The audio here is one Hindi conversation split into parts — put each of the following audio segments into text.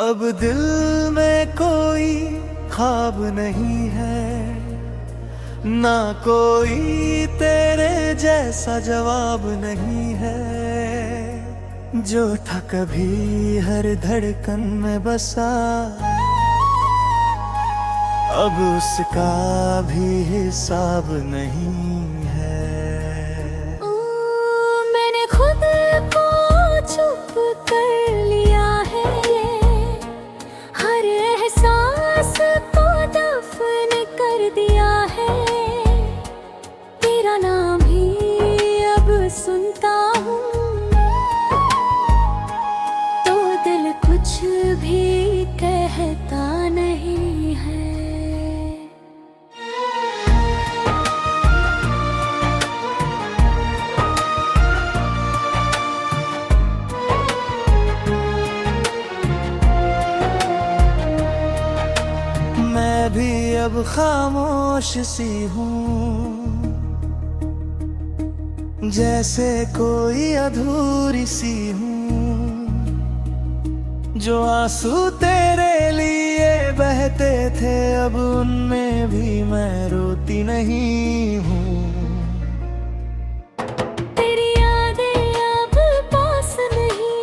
अब दिल में कोई ख्वाब नहीं है, ना कोई तेरे जैसा जवाब नहीं है। जो था कभी हर धड़कन में बसा, अब उसका भी हिसाब नहीं है। मैंने खुद को चुप कर लिया है, हर एहसास को दफन कर दिया है। तेरा नाम ही अब सुनता हूँ तो दिल कुछ भी कहता नहीं है। मैं भी अब खामोश सी हूँ, जैसे कोई अधूरी सी हूँ। जो आंसू तेरे लिए बहते थे, अब उनमें भी मैं रोती नहीं हूँ। तेरी यादें अब पास नहीं,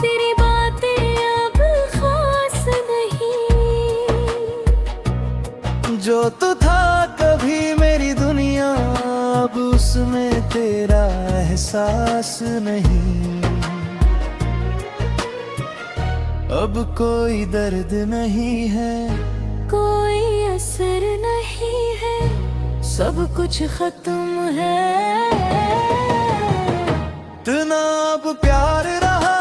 तेरी बातें अब खास नहीं। जो तू था कभी मेरी दुनिया, अब उसमें तेरा एहसास नहीं। अब कोई दर्द नहीं है, कोई असर नहीं है, सब कुछ खत्म है। ना अब प्यार रहा,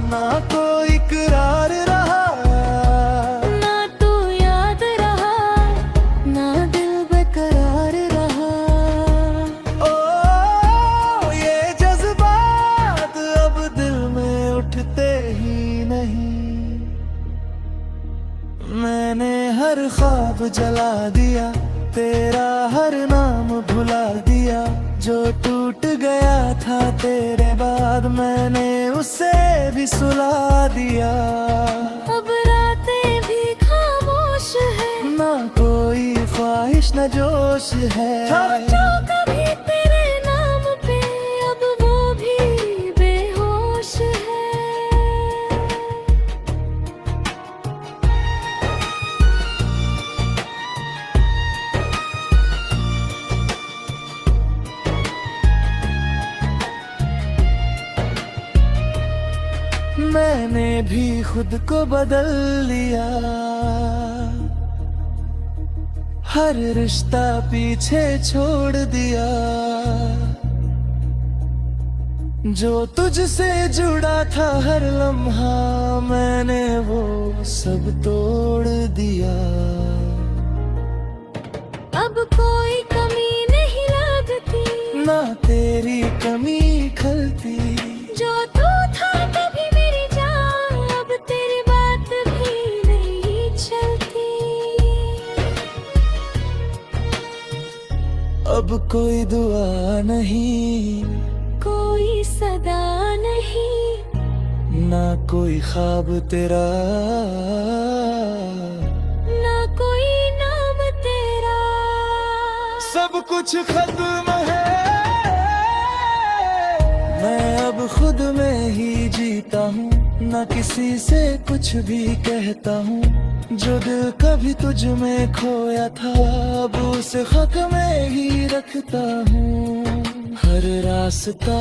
ना कोई इकरार रहा, ना तू याद रहा, ना दिल बेकरार रहा। ओ ये जज्बात अब दिल में उठते ही नहीं। मैंने हर ख्वाब जला दिया, तेरा हर नाम भुला दिया। जो टूट गया था तेरे बाद, मैंने उसे भी सुला दिया। अब रातें भी खामोश है, ना कोई ख्वाहिश न जोश है। जो कभी तेरे नाम पे, अब वो भी बेहोश है। मैंने भी खुद को बदल लिया, हर रिश्ता पीछे छोड़ दिया। जो तुझसे जुड़ा था हर लम्हा, मैंने वो सब तोड़ दिया। अब कोई कमी नहीं लगती, ना तेरी कमी खलती। जो तू था तभी मेरी जान, अब तेरी बात भी नहीं चलती। अब कोई दुआ नहीं, कोई सदा नहीं, ना कोई ख्वाब तेरा, ना कोई नाम तेरा। सब कुछ खत्म है। मैं अब खुद में ही जीता हूँ, ना किसी से कुछ भी कहता हूँ। जो दिल कभी तुझ में खोया था, अब उसे हक में ही रखता हूँ। हर रास्ता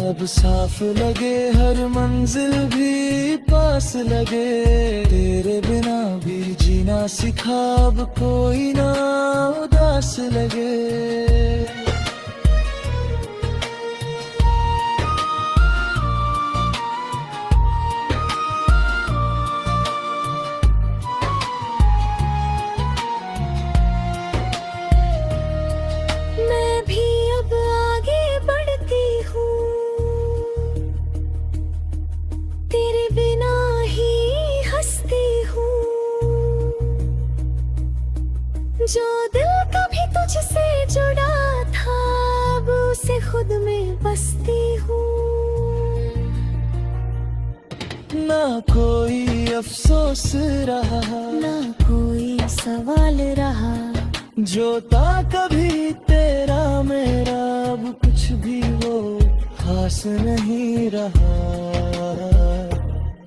अब साफ लगे, हर मंजिल भी पास लगे। तेरे बिना भी जीना सिखा, अब कोई ना उदास लगे। मैं भी अब आगे बढ़ती हूँ, तेरे बिना ही हंसती हूँ। जो दिल कभी तुझसे जुड़ा था, अब उसे खुद में बसती हूँ। ना कोई अफसोस रहा, ना कोई सवाल रहा। जो था कभी तेरा मेरा अब कुछ भी वो खास नहीं रहा।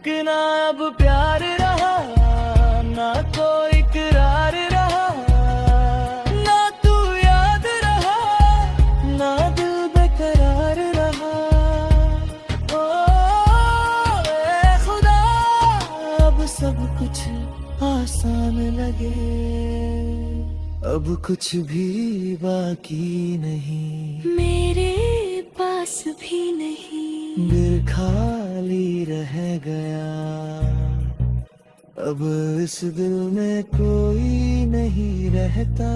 कि ना अब प्यार रहा, ना कोई इकरार रहा, ना तू याद रहा, ना दिल बेकरार रहा। ओ ए खुदा, अब सब कुछ आसान लगे, अब कुछ भी बाकी नहीं, मेरे पास भी नहीं। दिल खाली रह गया, अब इस दिल में कोई नहीं रहता।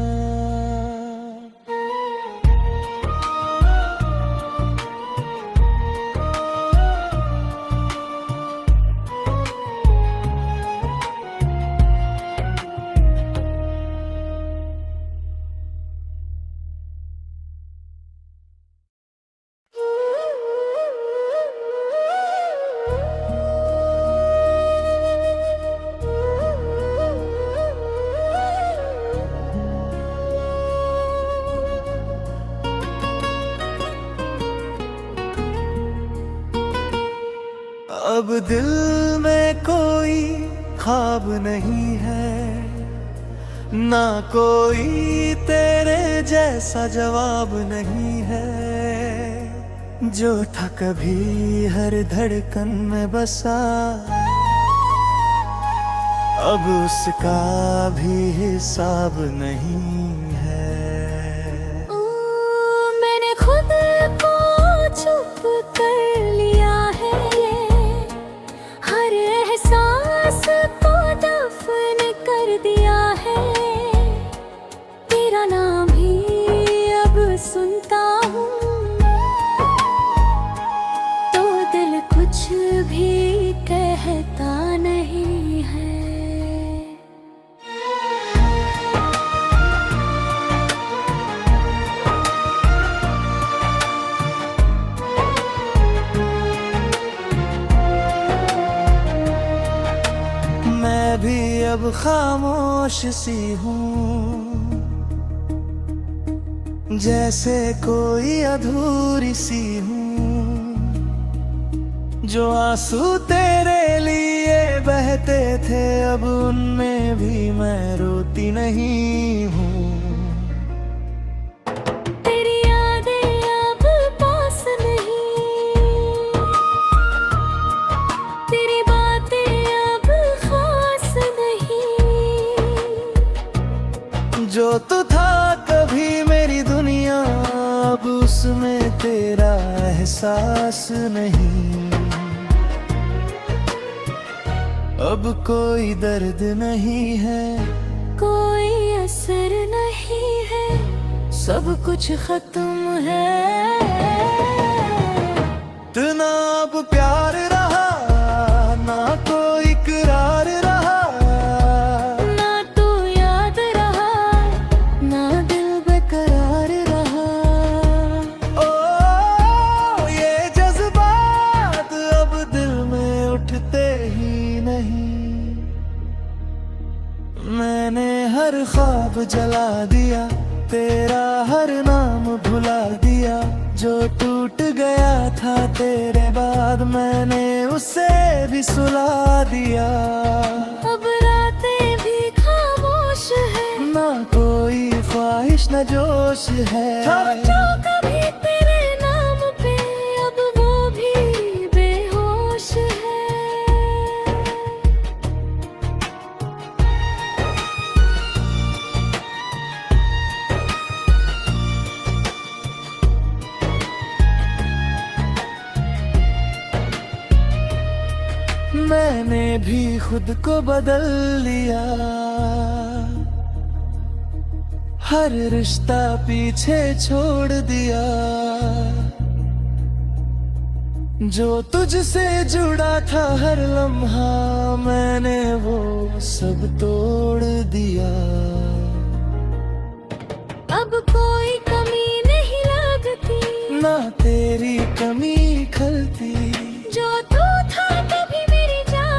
अब दिल में कोई ख्वाब नहीं है, ना कोई तेरे जैसा जवाब नहीं है। जो था कभी हर धड़कन में बसा, अब उसका भी हिसाब नहीं है। मैंने खुद को चुप कर लिया है, हर एहसास को दफन कर दिया है। तेरा नाम ही अब सुनता हूँ, तो दिल कुछ भी कहता नहीं है। मैं भी अब खामोश सी हूँ, जैसे कोई अधूरी सी हूँ। जो आंसू तेरे लिए बहते थे, अब उनमें भी मैं रोती नहीं हूँ। तेरी यादें अब पास नहीं, तेरी बातें अब खास नहीं। जो तू था कभी मेरी दुनिया, अब उसमें तेरा एहसास नहीं। अब कोई दर्द नहीं है, कोई असर नहीं है, सब कुछ खत्म है। ना अब प्यार रहा, ना कोई इकरार रहा, ना तू याद रहा, ना दिल बेकरार रहा। ओ ये जज्बात अब दिल में उठते ही नहीं। मैंने हर ख्वाब जला दिया, तेरा हर नाम भुला दिया। जो टूट गया था तेरे बाद, मैंने उसे भी सुला दिया। अब रातें भी खामोश है, ना कोई ख्वाहिश न जोश है। जो कभी तेरे नाम पे, अब वो भी बेहोश है। मैंने भी खुद को बदल लिया, हर रिश्ता पीछे छोड़ दिया। जो तुझसे जुड़ा था हर लम्हा, मैंने वो सब तोड़ दिया। अब कोई कमी नहीं लगती, ना तेरी कमी खलती। जो तू था कभी मेरी जान,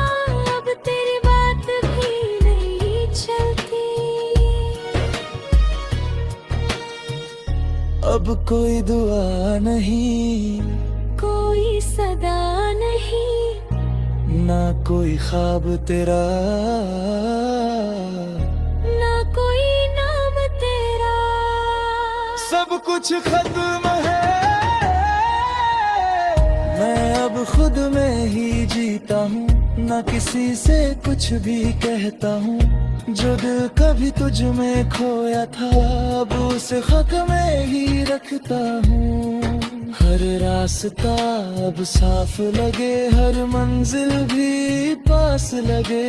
अब कोई दुआ नहीं, कोई सदा नहीं, ना कोई ख्वाब तेरा, ना कोई नाम तेरा। सब कुछ खत्म है, मैं अब खुद में ही जीता हूँ, ना किसी से कुछ भी कहता हूँ। जो दिल कभी तुझ में खोया था, अब उसे खत में ही रखता हूँ। हर रास्ता अब साफ लगे, हर मंजिल भी पास लगे।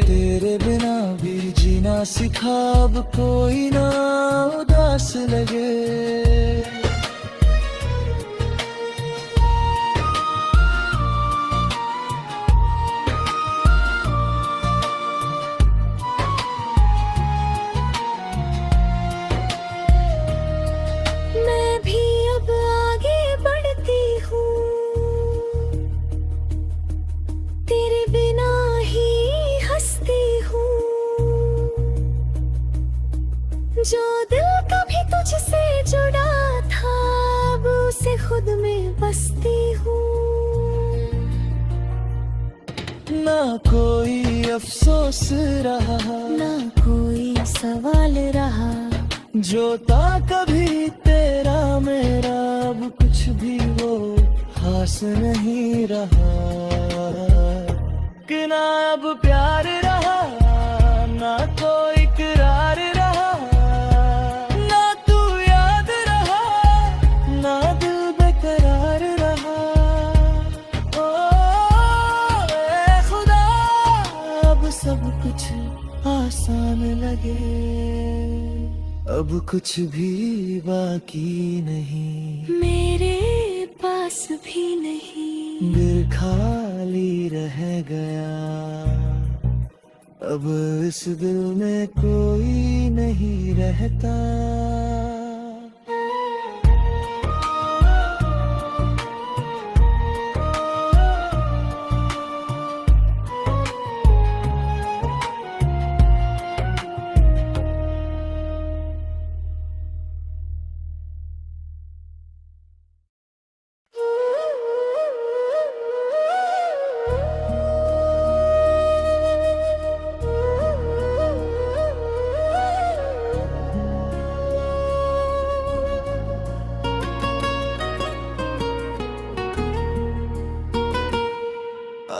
तेरे बिना भी जीना सिखा, अब कोई ना उदास लगे। मैं भी अब आगे बढ़ती हूँ, तेरे बिना ही हंसती हूँ। जो दिल कभी तुझसे जुड़ा था, अब उसे खुद में बसती हूँ। ना कोई अफसोस रहा, ना कोई सवाल रहा, जो था कभी तेरा मेरा, अब कुछ भी वो खास नहीं रहा। कि ना अब प्यार रहा, ना कोई इकरार रहा, ना तू याद रहा, ना दिल बेकरार रहा। ओ ए खुदा, अब सब कुछ आसान लगे, अब कुछ भी बाकी नहीं, मेरे पास भी नहीं। दिल खाली रह गया, अब इस दिल में कोई नहीं रहता।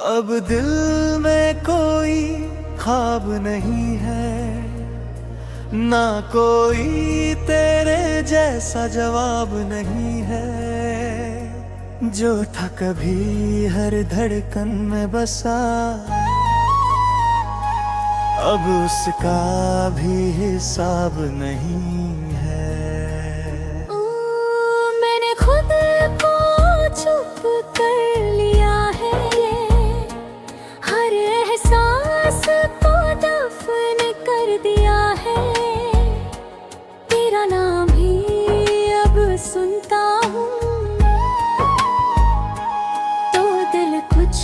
अब दिल में कोई ख्वाब नहीं है, ना कोई तेरे जैसा जवाब नहीं है। जो था कभी हर धड़कन में बसा, अब उसका भी हिसाब नहीं है। मैंने खुद को चुप कर लिया है, हर एहसास को दफन कर दिया है। तेरा नाम ही अब सुनता हूँ, तो दिल कुछ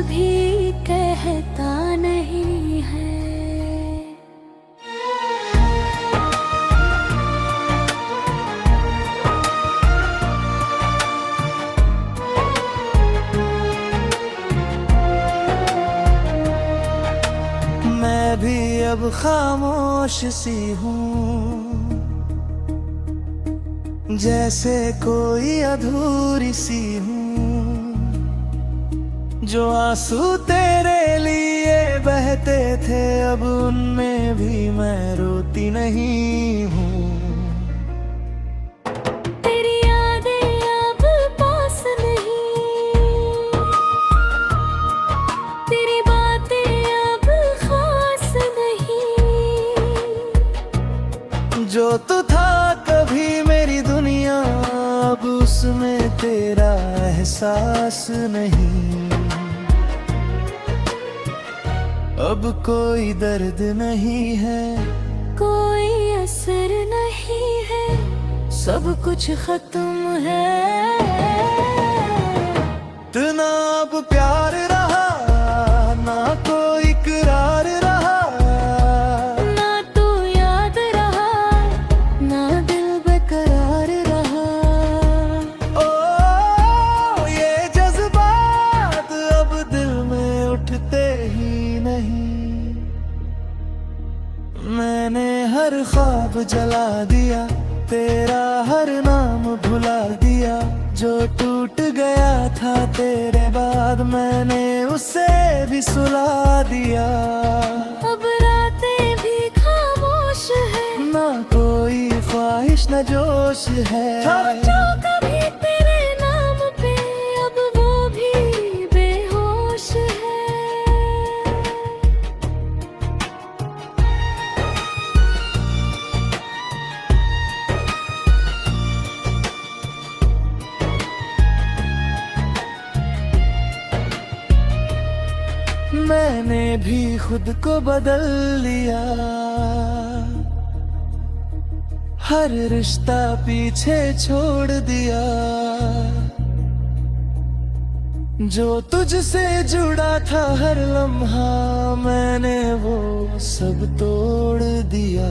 भी कहता नहीं है। मैं भी अब खामोश सी हूँ, जैसे कोई अधूरी सी हूँ। जो आंसू तेरे लिए बहते थे, अब उनमें भी मैं रोती नहीं हूँ। तेरी यादें अब पास नहीं, तेरी बातें अब खास नहीं। जो तू था कभी मेरी दुनिया, अब उसमें तेरा एहसास नहीं। अब कोई दर्द नहीं है, कोई असर नहीं है, सब कुछ खत्म है। ना अब प्यार रहा, ना कोई इकरार रहा, ना तू याद रहा, ना दिल बेकरार रहा। जला दिया, तेरा हर नाम भुला दिया। जो टूट गया था तेरे बाद मैंने उसे भी सुला दिया। अब रातें भी खामोश है, ना कोई ख्वाहिश न जोश है। जो कभी तेरे नाम पे अब वो भी बेहोश है। मैंने भी खुद को बदल लिया, हर रिश्ता पीछे छोड़ दिया। जो तुझसे जुड़ा था हर लम्हा मैंने वो सब तोड़ दिया।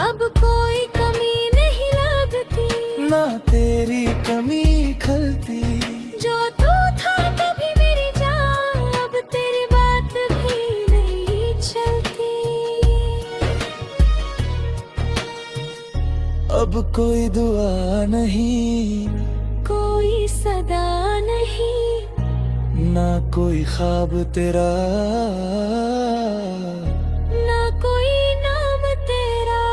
अब कोई कमी नहीं लगती, ना तेरी कमी खलती। जो तू था तभी मेरी जान, अब तेरी बात भी नहीं चलती। अब कोई दुआ नहीं, कोई सदा नहीं, ना कोई ख्वाब तेरा, ना कोई नाम तेरा।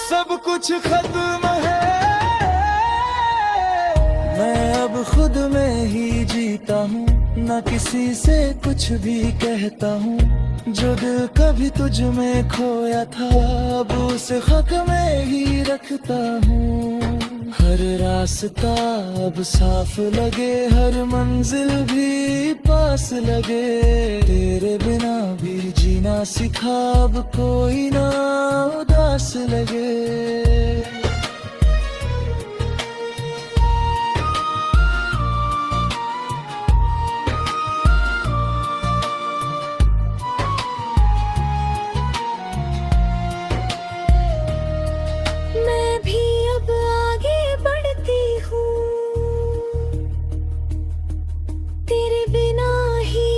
सब कुछ खत्म है। मैं अब खुद में ही जीता हूँ, ना किसी से कुछ भी कहता हूँ। जो दिल कभी तुझ में खोया था अब उसे हक में ही रखता हूँ। हर रास्ता अब साफ लगे, हर मंजिल भी पास लगे। तेरे बिना भी जीना सिखा अब कोई ना उदास लगे। मैं भी अब आगे बढ़ती हूँ, तेरे बिना ही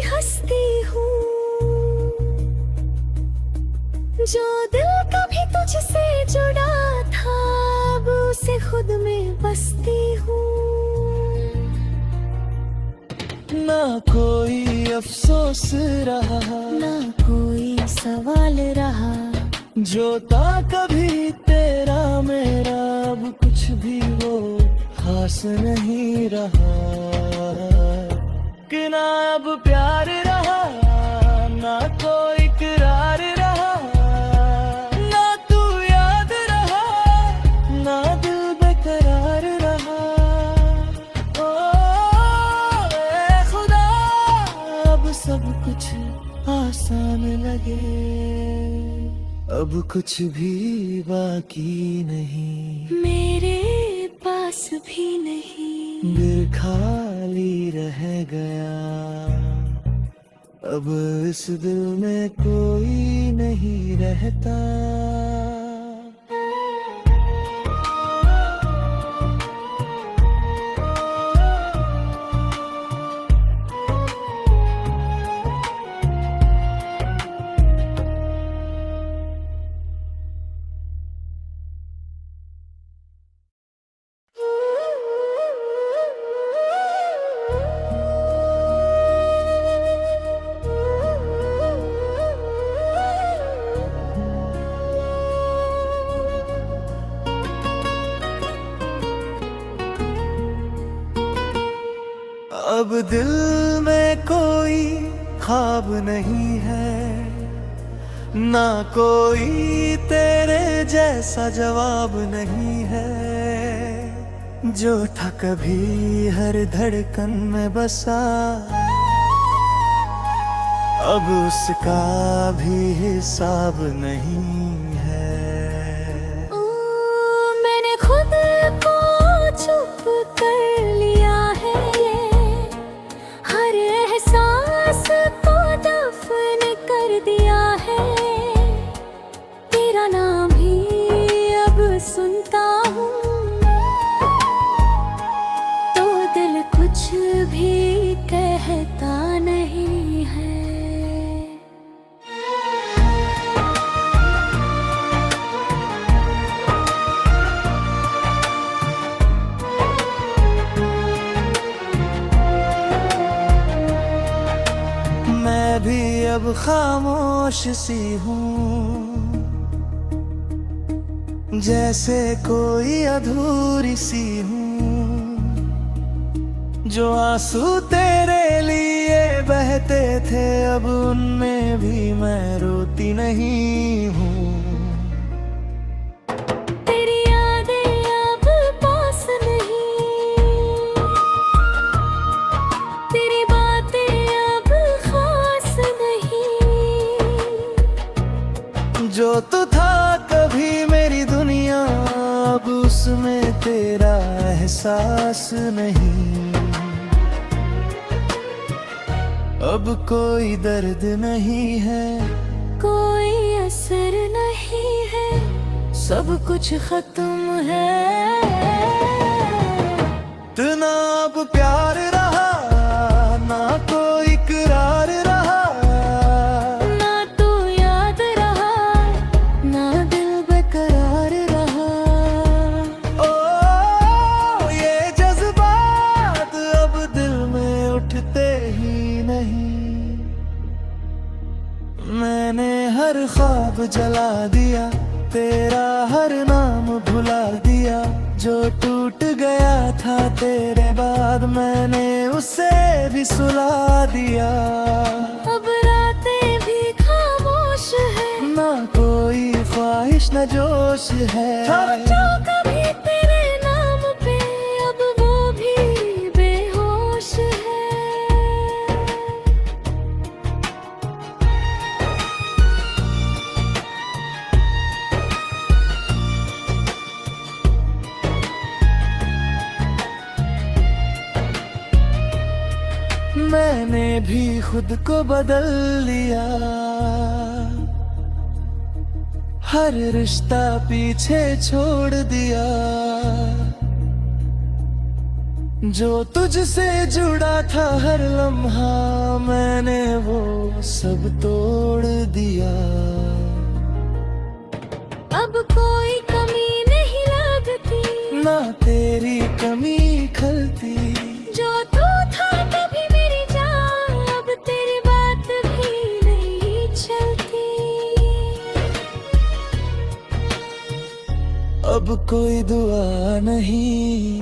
हंसती हूँ। जो दिल कभी तुझसे जुड़ा था अब उसे खुद में बसती हूँ। ना कोई अफसोस रहा, ना कोई सवाल रहा, जो था कभी तेरा मेरा अब कुछ भी वो खास नहीं रहा। कि ना अब प्यार रहा, ना कोई इकरार रहा, ना तू याद रहा, ना दिल बेकरार रहा। ओ ए खुदा अब सब कुछ आसान लगे, अब कुछ भी बाकी नहीं। मेरे पास भी नहीं, दिल खाली रह गया, अब इस दिल में कोई नहीं रहता। अब दिल में कोई ख्वाब नहीं है, ना कोई तेरे जैसा जवाब नहीं है। जो था कभी हर धड़कन में बसा अब उसका भी हिसाब नहीं है। मैंने खुद को चुप कर लिया है, हर एहसास को दफन कर दिया है। तेरा नाम ही अब सुनता हूँ तो दिल कुछ भी कहता नहीं है। अब खामोश सी हूँ, जैसे कोई अधूरी सी हूँ। जो आंसू तेरे लिए बहते थे अब उनमें भी मैं रोती नहीं हूँ। तेरी यादें अब पास नहीं, तेरी बातें अब खास नहीं। जो तू था कभी मेरी दुनिया अब उसमें तेरा एहसास नहीं। अब कोई दर्द नहीं है, कोई असर नहीं है, सब कुछ खत्म है। ना अब प्यार रहा, ना कोई इकरार रहा, ना तू याद रहा, ना दिल बेकरार रहा। ओ ये जज्बात अब दिल में उठते ही नहीं। मैंने हर ख्वाब जला दिया, तेरा हर नाम भुला दिया। जो टूट गया था तेरे बाद मैंने उसे भी सुला दिया। अब रातें भी खामोश है, ना कोई ख्वाहिश न जोश है। जो कभी तेरे नाम पे अब वो भी बेहोश है। मैंने भी खुद को बदल लिया, हर रिश्ता पीछे छोड़ दिया। जो तुझसे जुड़ा था हर लम्हा मैंने वो सब तोड़ दिया। अब कोई कमी नहीं लगती, ना तेरी कमी खलती। जो तू था तभी मेरी जान, अब तेरी बात भी नहीं चलती। अब कोई दुआ नहीं,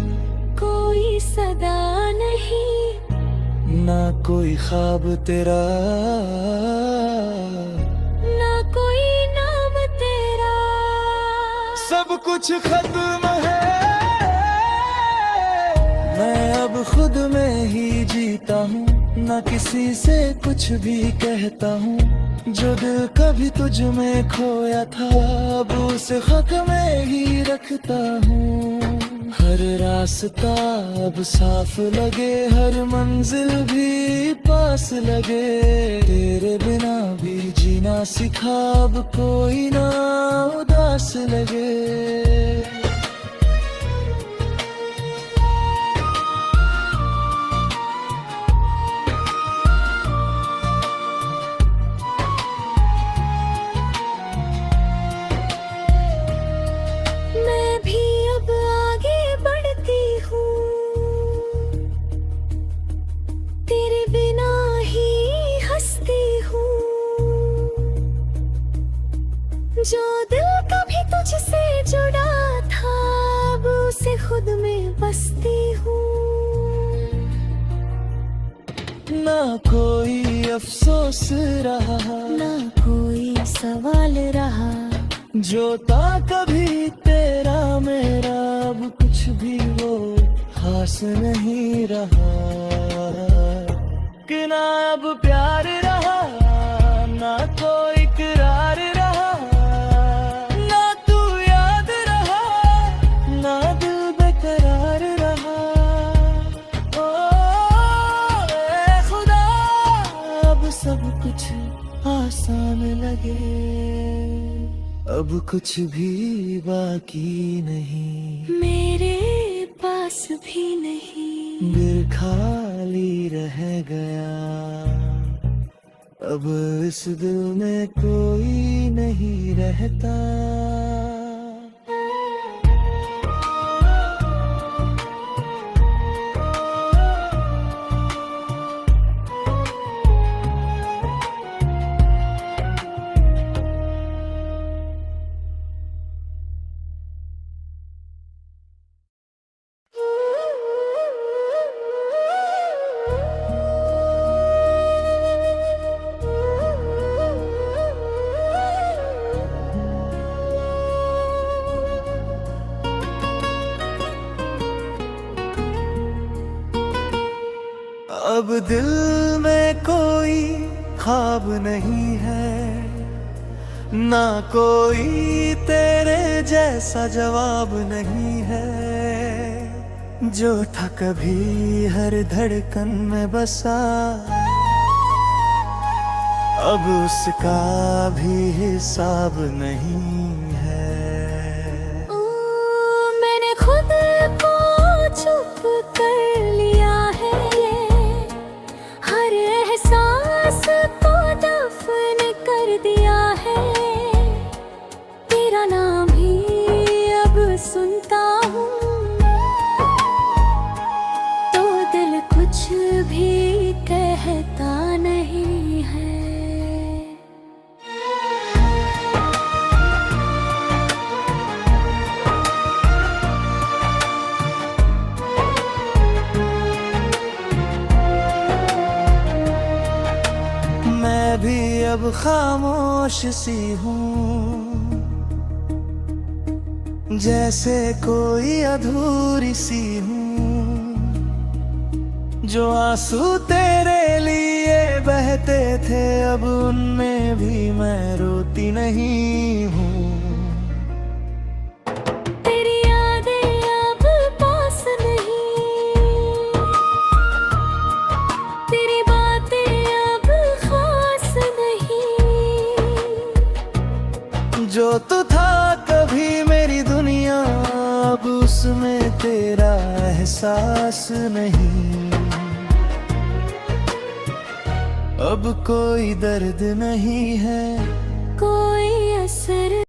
कोई सदा नहीं, ना कोई ख्वाब तेरा, ना कोई नाम तेरा। सब कुछ खत्म है। मैं अब खुद में ही जीता हूँ, ना किसी से कुछ भी कहता हूँ। जो दिल कभी तुझ में खोया था अब उसे हक में ही रखता हूँ। हर रास्ता अब साफ लगे, हर मंजिल भी पास लगे। तेरे बिना भी जीना सिखा अब कोई ना उदास लगे। मैं भी अब आगे बढ़ती हूँ, तेरे बिना ही हंसती हूँ। जो दिल कभी तुझसे जुड़ा था अब उसे खुद में बसती हूँ। ना कोई अफसोस रहा, ना कोई सवाल रहा। जो था कभी तेरा मेरा अब कुछ भी वो खास नहीं रहा। कि ना अब प्यार रहा, ना कोई इकरार रहा, ना तू याद रहा, ना दिल बेकरार रहा। ओ ए खुदा अब सब कुछ आसान लगे, अब कुछ भी बाकी नहीं। मेरे पास भी नहीं, दिल खाली रह गया, अब इस दिल में कोई नहीं रहता। अब दिल में कोई ख्वाब नहीं है, ना कोई तेरे जैसा जवाब नहीं है। जो था कभी हर धड़कन में बसा, अब उसका भी हिसाब नहीं है। मैंने खुद को चुप कर लिया है, हर एहसास को दफन कर दिया है। तेरा नाम ही अब सुनता हूँ तो दिल कुछ भी कहता नहीं है। मैं भी अब खामोश सी हूँ, जैसे कोई अधूरी सी हूँ। जो आंसू तेरे लिए बहते थे, अब उनमें भी मैं रोती नहीं हूँ। तेरी यादें अब पास नहीं, तेरी बातें अब खास नहीं। जो तू था कभी मेरी दुनिया, अब उसमें तेरा एहसास नहीं। अब कोई दर्द नहीं है, कोई असर